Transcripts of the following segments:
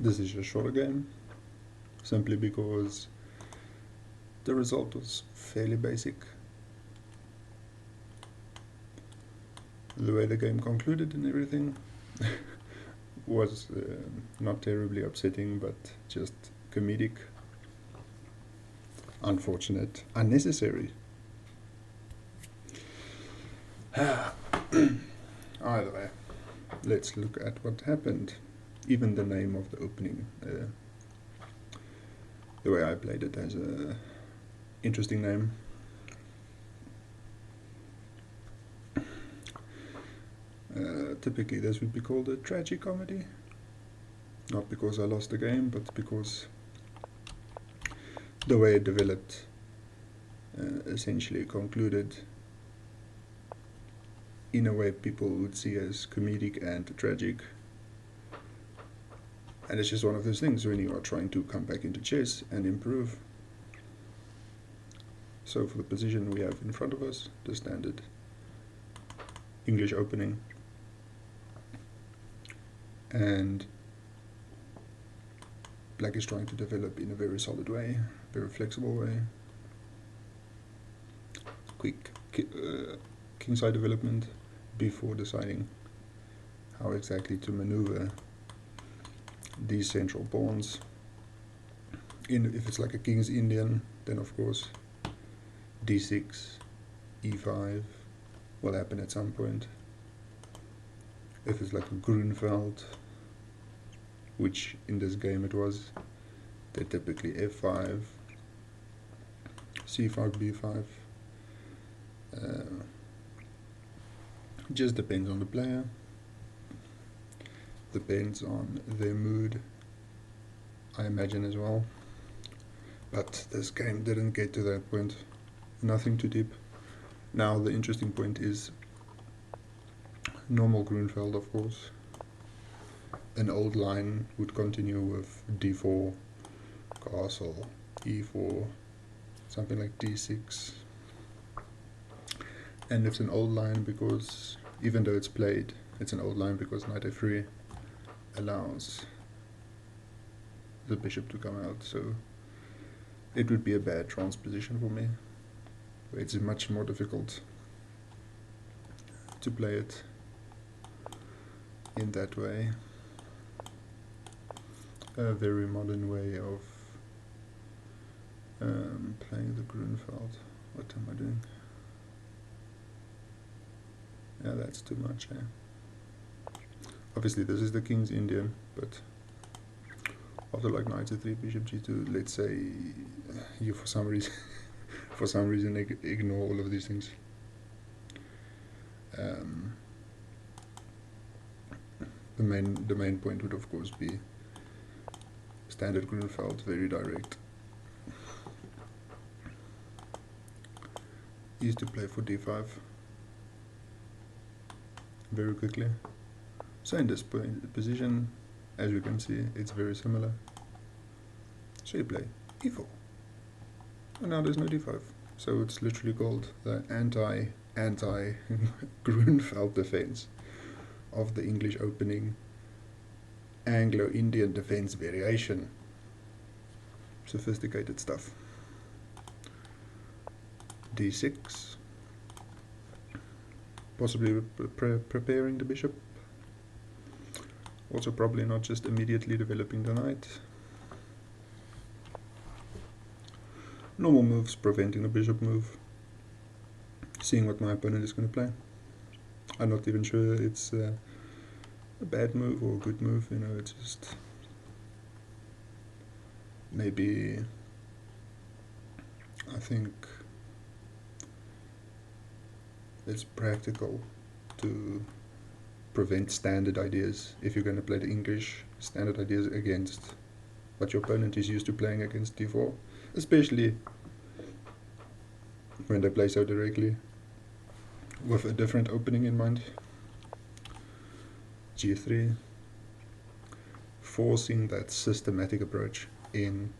This is a shorter game, simply because the result was fairly basic. The way the game concluded and everything was not terribly upsetting, but just comedic, unfortunate, unnecessary. Either way, let's look at what happened. Even the name of the opening, the way I played it, has a interesting name. Typically this would be called a tragicomedy. Not because I lost the game, but because the way it developed essentially concluded in a way people would see as comedic and tragic. And it's just one of those things when you are trying to come back into chess and improve. So for the position we have in front of us, the standard English opening, and black is trying to develop in a very solid way, very flexible way. Quick kingside development before deciding how exactly to maneuver these central pawns. If it's like a king's Indian, then of course d6, e5 will happen at some point. If it's like a Grunfeld, which in this game it was, they're typically f5, c5, b5. Just depends on the player, depends on their mood, I imagine, as well. But this game didn't get to that point, nothing too deep. Now the interesting point is normal Grunfeld, of course. An old line would continue with d4, castle, e4, something like d6. And it's an old line because, even though it's played, it's an old line because knight f3 allows the bishop to come out. So it would be a bad transposition for me. It's much more difficult to play it in that way. A very modern way of playing the Grunfeld. What am I doing? Yeah, that's too much. Obviously this is the king's Indian, but after like knight to3, bishop g2, let's say you for some reason ignore all of these things. The main point would of course be standard Grunfeld, very direct. Used to play for d5 very quickly. So in this position, as you can see, it's very similar. So you play e4, and now there's no d5. So it's literally called the anti-Grunfeld defense of the English opening Anglo-Indian defense variation. Sophisticated stuff. d6, possibly preparing the bishop. Also probably not just immediately developing the knight. Normal moves preventing the bishop move. Seeing what my opponent is going to play. I'm not even sure it's a bad move or a good move, you know, it's just maybe, I think it's practical to prevent standard ideas if you're going to play the English standard ideas against what your opponent is used to playing against d4, especially when they play so directly with a different opening in mind. g3, forcing that systematic approach in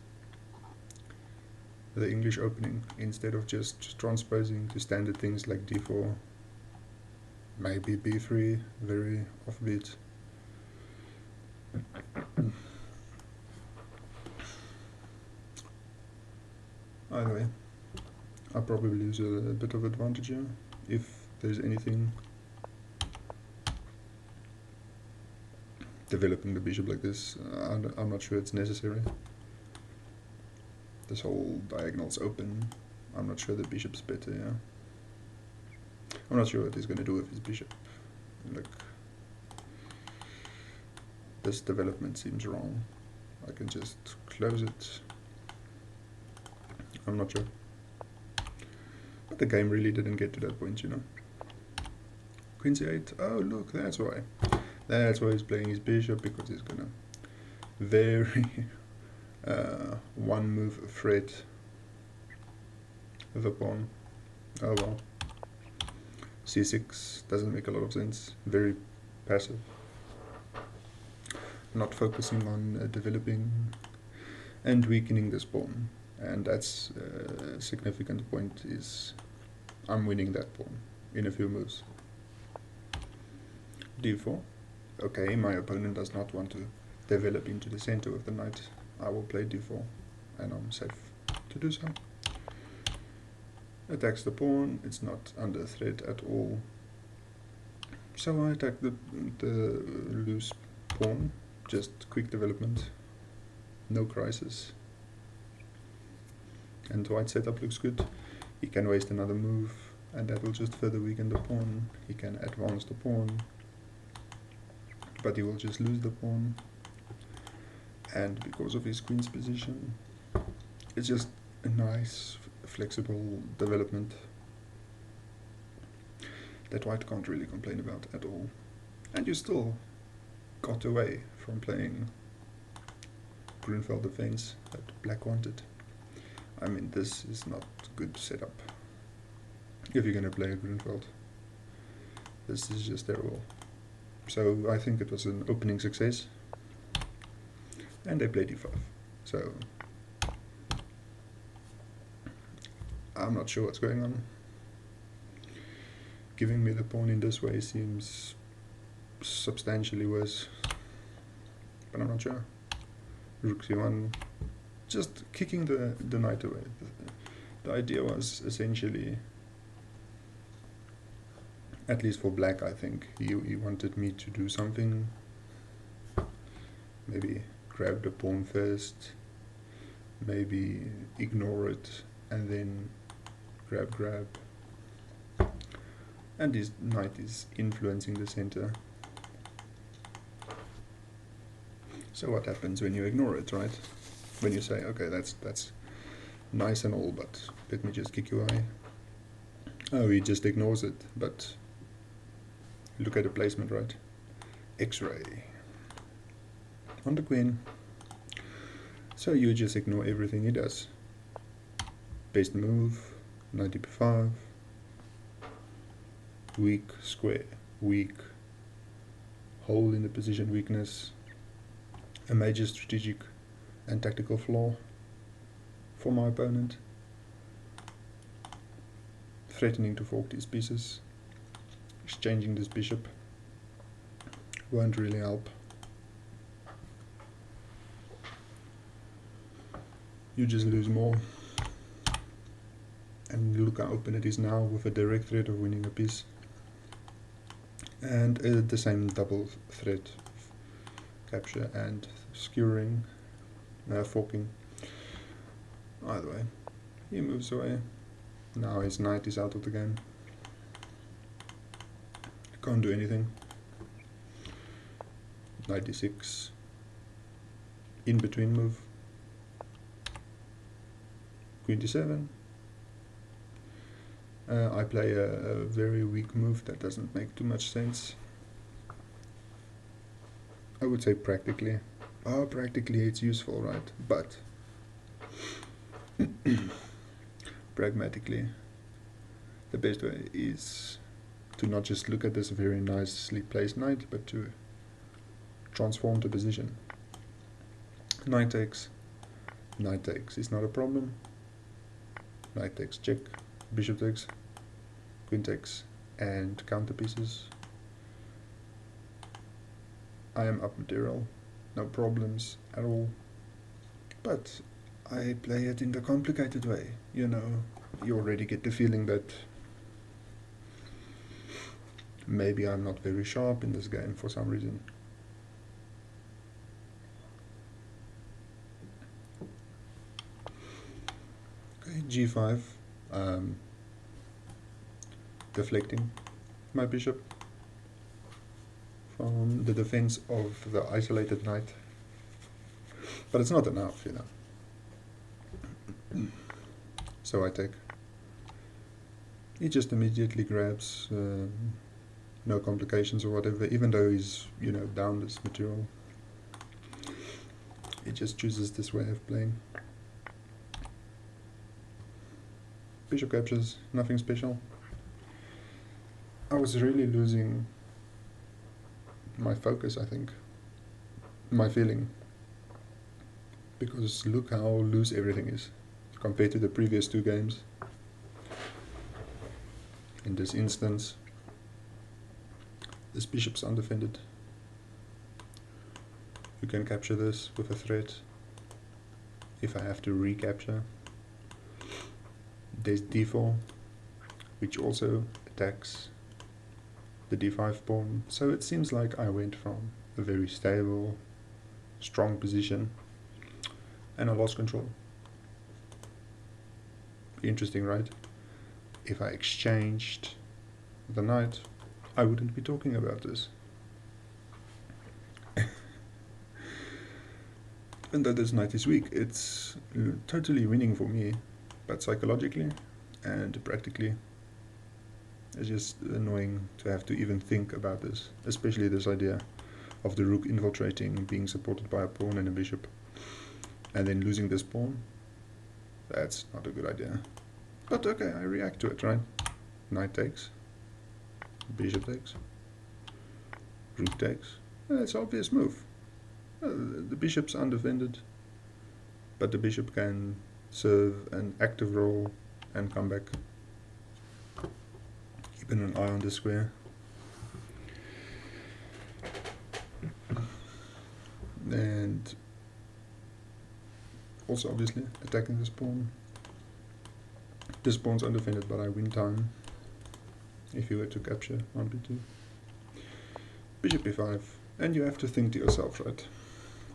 the English opening instead of just transposing to standard things like d4, maybe b3, very offbeat. Either way, I'll probably lose a bit of advantage here, if there's anything developing the bishop like this. I'm not sure it's necessary. This whole diagonal's open. I'm not sure the bishop's better, yeah. I'm not sure what he's going to do with his bishop. Look, this development seems wrong. I can just close it. I'm not sure. But the game really didn't get to that point, you know. Queen c8. Oh, look, that's why. That's why he's playing his bishop, because he's gonna vary one move threat the pawn. Oh well. c6 doesn't make a lot of sense. Very passive. Not focusing on developing and weakening this pawn. And that's a significant point, is I'm winning that pawn in a few moves. d4. Okay, my opponent does not want to develop into the center of the knight. I will play d4, and I'm safe to do so. Attacks the pawn, it's not under threat at all. So I attack the loose pawn, just quick development, no crisis. And white setup looks good. He can waste another move, and that will just further weaken the pawn. He can advance the pawn, but he will just lose the pawn. And because of his queen's position, it's just a nice, flexible development that white can't really complain about at all. And you still got away from playing Grunfeld defense that black wanted. I mean, this is not good setup if you're gonna play a Grunfeld. This is just terrible. So I think it was an opening success, and they played d5. So I'm not sure what's going on. Giving me the pawn in this way seems substantially worse, but I'm not sure. Rook c1, just kicking the knight away. The idea was essentially, at least for black, I think, he wanted me to do something. Maybe grab the pawn first, maybe ignore it, and then grab. And this knight is influencing the center. So what happens when you ignore it, right? When you say, okay, that's nice and all, but let me just kick you away. Oh, he just ignores it, but look at the placement, right? X-ray on the queen. So you just ignore everything he does. Best move, knight b5, weak square, weak, hole in the position weakness, a major strategic and tactical flaw for my opponent. Threatening to fork these pieces, exchanging this bishop won't really help. You just lose more. And look how open it is now, with a direct threat of winning a piece. And the same double threat, capture and skewering, forking. Either way, he moves away. Now his knight is out of the game. Can't do anything. Knight d6, in between move. Queen d7. I play a very weak move that doesn't make too much sense. I would say practically. Oh, practically it's useful, right? But pragmatically, the best way is to not just look at this very nicely placed knight, but to transform the position. Knight takes is not a problem. Knight takes, check. Bishop takes, queen takes, and counter pieces. I am up material, no problems at all. But I play it in the complicated way, you know. You already get the feeling that maybe I'm not very sharp in this game for some reason. Okay, g5, deflecting my bishop from the defense of the isolated knight. But it's not enough, you know. So I take. He just immediately grabs, no complications or whatever, even though he's, you know, down this material. He just chooses this way of playing. Bishop captures, nothing special. I was really losing my focus, I think, my feeling, because look how loose everything is compared to the previous two games. In this instance, this bishop's undefended. You can capture this with a threat if I have to recapture. There's d4, which also attacks the d5 pawn. So it seems like I went from a very stable, strong position and I lost control. Interesting, right? If I exchanged the knight, I wouldn't be talking about this. Even though this knight is weak, it's totally winning for me, but psychologically and practically, it's just annoying to have to even think about this, especially this idea of the rook infiltrating, being supported by a pawn and a bishop, and then losing this pawn. That's not a good idea. But okay, I react to it, right? Knight takes, bishop takes, rook takes. It's an obvious move. The bishop's undefended, but the bishop can serve an active role and come back. Keeping an eye on the square. And also obviously attacking this pawn. This pawn's undefended, but I win time if you were to capture 1b2. Bishop b5, and you have to think to yourself, right?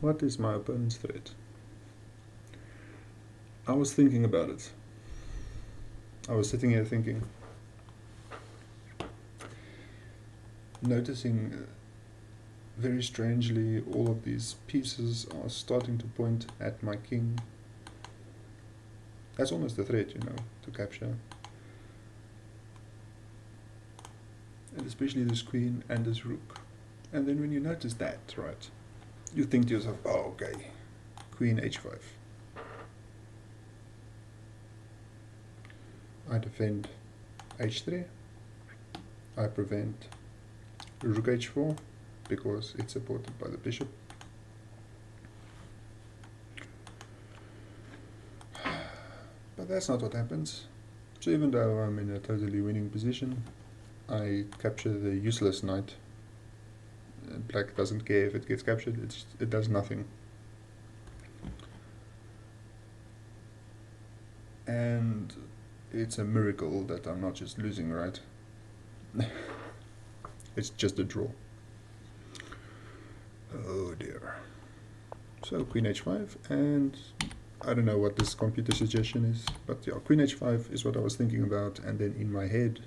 What is my opponent's threat? I was thinking about it. I was sitting here thinking, noticing very strangely all of these pieces are starting to point at my king. That's almost a threat, you know, to capture. And especially this queen and this rook. And then when you notice that, right, you think to yourself, oh, okay, queen h5. I defend h3. I prevent rook h4 because it's supported by the bishop. But that's not what happens. So even though I'm in a totally winning position, I capture the useless knight. Black doesn't care if it gets captured, it does nothing. And it's a miracle that I'm not just losing, right? It's just a draw. Oh dear. So queen h5, and I don't know what this computer suggestion is, but yeah, queen h5 is what I was thinking about, and then in my head,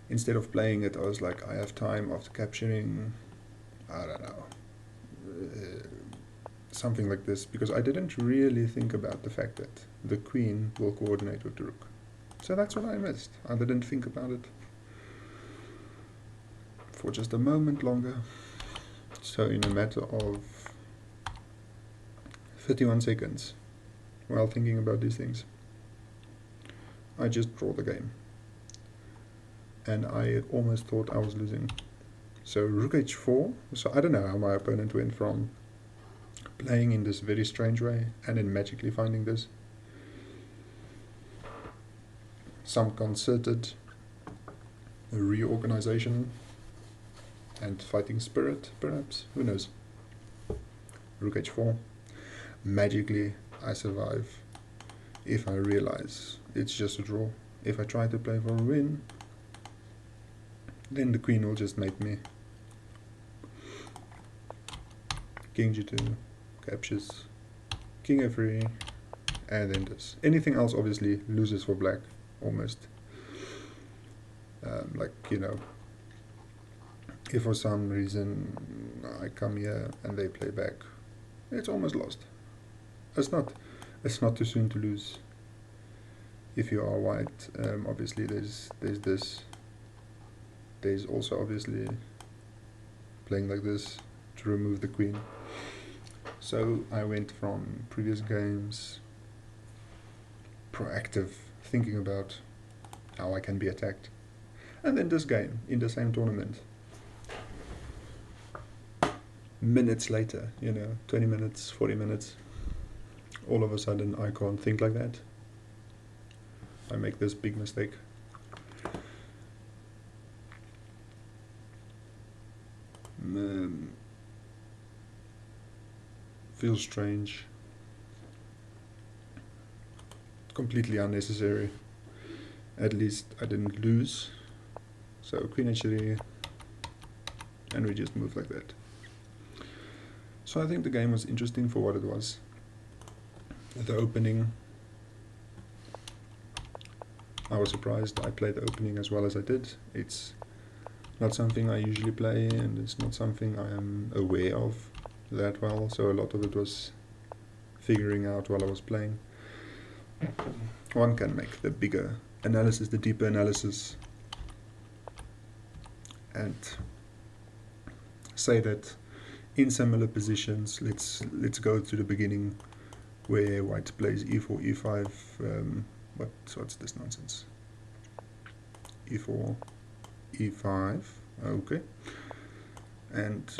instead of playing it, I was like, I have time after capturing, I don't know, something like this, because I didn't really think about the fact that the queen will coordinate with the rook. So that's what I missed. I didn't think about it for just a moment longer. So in a matter of 31 seconds, while thinking about these things, I just draw the game. And I almost thought I was losing. So rook h4, so I don't know how my opponent went from playing in this very strange way and then magically finding this. Some concerted reorganization and fighting spirit, perhaps, who knows. Rook h4, magically I survive. If I realize it's just a draw. If I try to play for a win, then the queen will just mate me. King g2, captures, king f3, and then this. Anything else obviously loses for black, almost. Like, you know, if for some reason I come here and they play back, it's almost lost. It's not too soon to lose. If you are white, obviously there's this. There's also obviously playing like this to remove the queen. So I went from previous games proactive, thinking about how I can be attacked, and then this game in the same tournament. Minutes later, 20 minutes, 40 minutes, all of a sudden I can't think like that. I make this big mistake. Feels strange. Completely unnecessary. At least I didn't lose. So queen h3, and we just move like that. So I think the game was interesting for what it was. The opening, I was surprised I played the opening as well as I did. It's not something I usually play, and it's not something I am aware of that well, so a lot of it was figuring out while I was playing. One can make the bigger analysis, the deeper analysis, and say that in similar positions, let's go to the beginning where white plays e4, e5, what's this nonsense? e4, e5, okay, and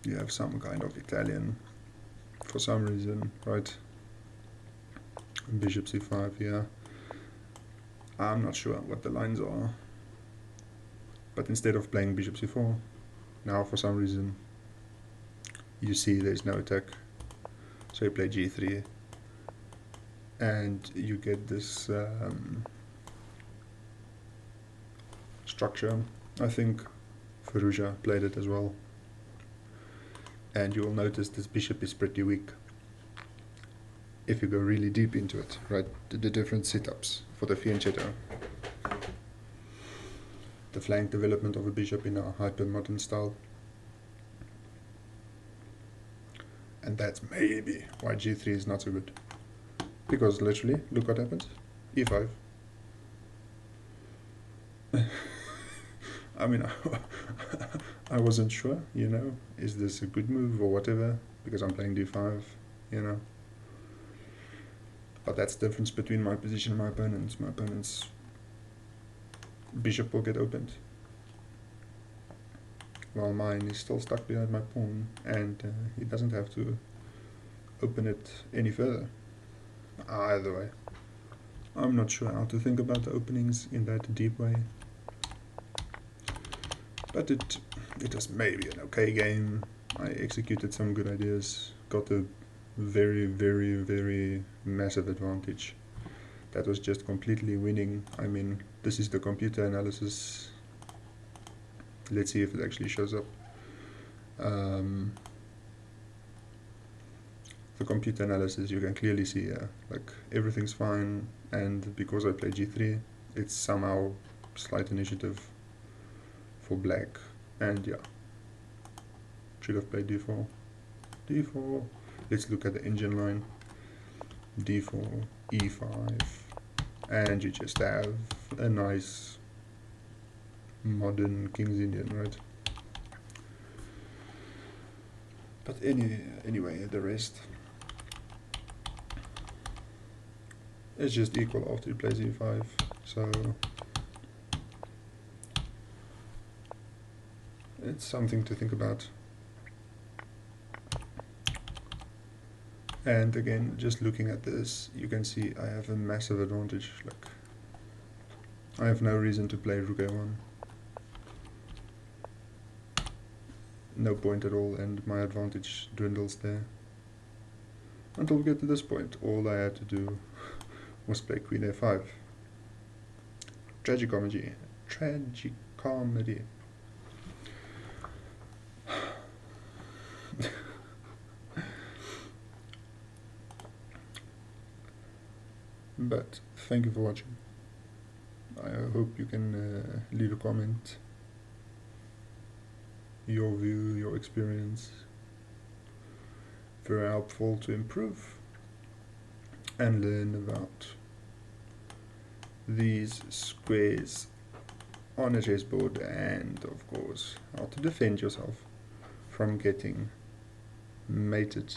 you have some kind of Italian for some reason, right? Bishop c5, yeah. I'm not sure what the lines are, but instead of playing bishop c4, now for some reason you see there's no attack, so you play g3, and you get this structure. I think Firouzja played it as well, and you will notice this bishop is pretty weak if you go really deep into it, right? The different setups for the fianchetto, the flank development of a bishop in a hyper-modern style, and that's maybe why g3 is not so good, because literally, look what happens, e5. I mean, I wasn't sure, is this a good move or whatever, because I'm playing d5, But that's the difference between my position and my opponent's. My opponent's bishop will get opened, while mine is still stuck behind my pawn, and he doesn't have to open it any further. Either way, I'm not sure how to think about the openings in that deep way. But it was maybe an okay game. I executed some good ideas, got a very, very, very massive advantage. That was just completely winning. I mean, this is the computer analysis. Let's see if it actually shows up. The computer analysis, you can clearly see like everything's fine, and because I play g3, it's somehow slight initiative for black, and yeah, should have played d4. d4, let's look at the engine line. d4, e5, and you just have a nice modern King's Indian, right? But anyway, the rest is just equal after you play e5, so it's something to think about. And again, just looking at this, you can see I have a massive advantage. Like, I have no reason to play rook a1. No point at all, and my advantage dwindles there. until we get to this point. All I had to do was play queen a5. Tragicomedy. Tragicomedy. But thank you for watching. I hope you can leave a comment, your view, your experience. Very helpful to improve and learn about these squares on a chessboard, and of course how to defend yourself from getting mated.